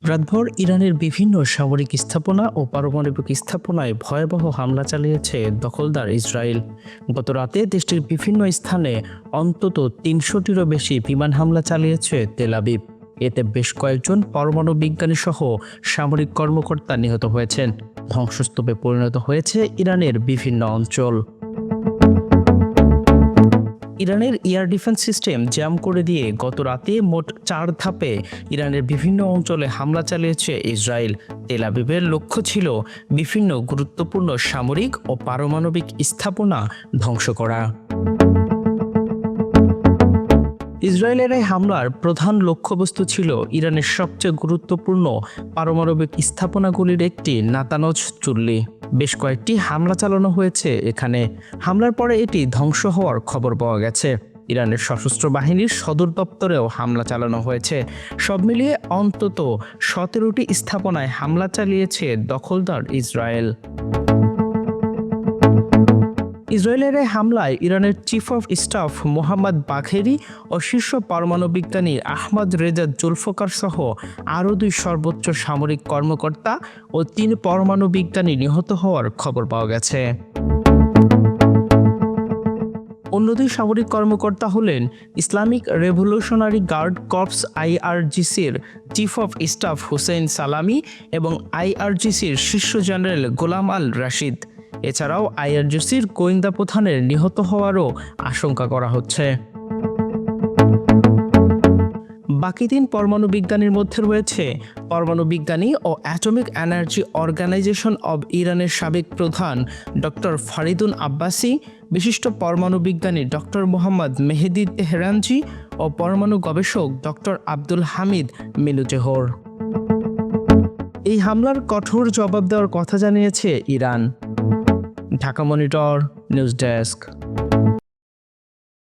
রাতভর ইরানের বিভিন্ন সামরিক স্থাপনা ও পারমাণবিক স্থাপনায় ভয়াবহ হামলা চালিয়েছে দখলদার ইসরায়েল। গত রাতে দেশটির বিভিন্ন স্থানে অন্তত ৩০০টিরও বেশি বিমান হামলা চালিয়েছে তেল আবিব। এতে বেশ কয়েকজন পরমাণু বিজ্ঞানী সহ সামরিক কর্মকর্তা নিহত হয়েছেন। ধ্বংসস্তূপে পরিণত হয়েছে ইরানের বিভিন্ন অঞ্চল। ইরানের এয়ার ডিফেন্স সিস্টেম জ্যাম করে দিয়ে গত রাতে মোট ৪ ধাপে ইরানের বিভিন্ন অঞ্চলে হামলা চালিয়েছে ইসরায়েল। তেল আবিবের লক্ষ্য ছিল বিভিন্ন গুরুত্বপূর্ণ সামরিক ও পারমাণবিক স্থাপনা ধ্বংস করা। ইসরায়েলের এই হামলার প্রধান লক্ষ্যবস্তু ছিল ইরানের সবচেয়ে গুরুত্বপূর্ণ পারমাণবিক স্থাপনাগুলির একটি নাতানজ চুল্লি। বেশ কয়েকটি হামলা চালানো হয়েছে এখানে। হামলার পরে এটি ধ্বংস হওয়ার খবর পাওয়া গেছে। ইরানের সশস্ত্র বাহিনীর সদর দপ্তরেও হামলা চালানো হয়েছে। সব মিলিয়ে অন্তত ১৭টি স্থাপনায় হামলা চালিয়েছে দখলদার ইসরায়েল। ইসরায়েলের এই হামলায় ইরানের chief of staff Mohammad Bagheri ও শীর্ষ পরমাণু বিজ্ঞানী আহমদ রেজা জুলফকার সহ আরও ২ সর্বোচ্চ সামরিক কর্মকর্তা ও ৩ পরমাণু বিজ্ঞানী নিহত হওয়ার খবর পাওয়া গেছে। অন্য ২ সামরিক কর্মকর্তা হলেন ইসলামিক রেভলিউশনারি গার্ড কর্পস IRGCর chief of staff Hossein Salami এবং IRGCর শীর্ষ জেনারেল গোলাম আল রাশিদ। এছাড়াও IRGCর গোয়েন্দা প্রধানের নিহত হওয়ারও আশঙ্কা করা হচ্ছে। বাকি ৩ পরমাণু বিজ্ঞানীর মধ্যে রয়েছে পরমাণু বিজ্ঞানী ও অ্যাটমিক এনার্জি অর্গানাইজেশন অব ইরানের সাবেক প্রধান ডক্টর ফারিদুন আব্বাসি, বিশিষ্ট পরমাণু বিজ্ঞানী ডক্টর মোহাম্মদ মেহেদি তেহরানজি ও পরমাণু গবেষক ডক্টর আব্দুল হামিদ মিলুজেহর। এই হামলার কঠোর জবাব দেওয়ার কথা জানিয়েছে Iran. Dhaka monitor, news desk.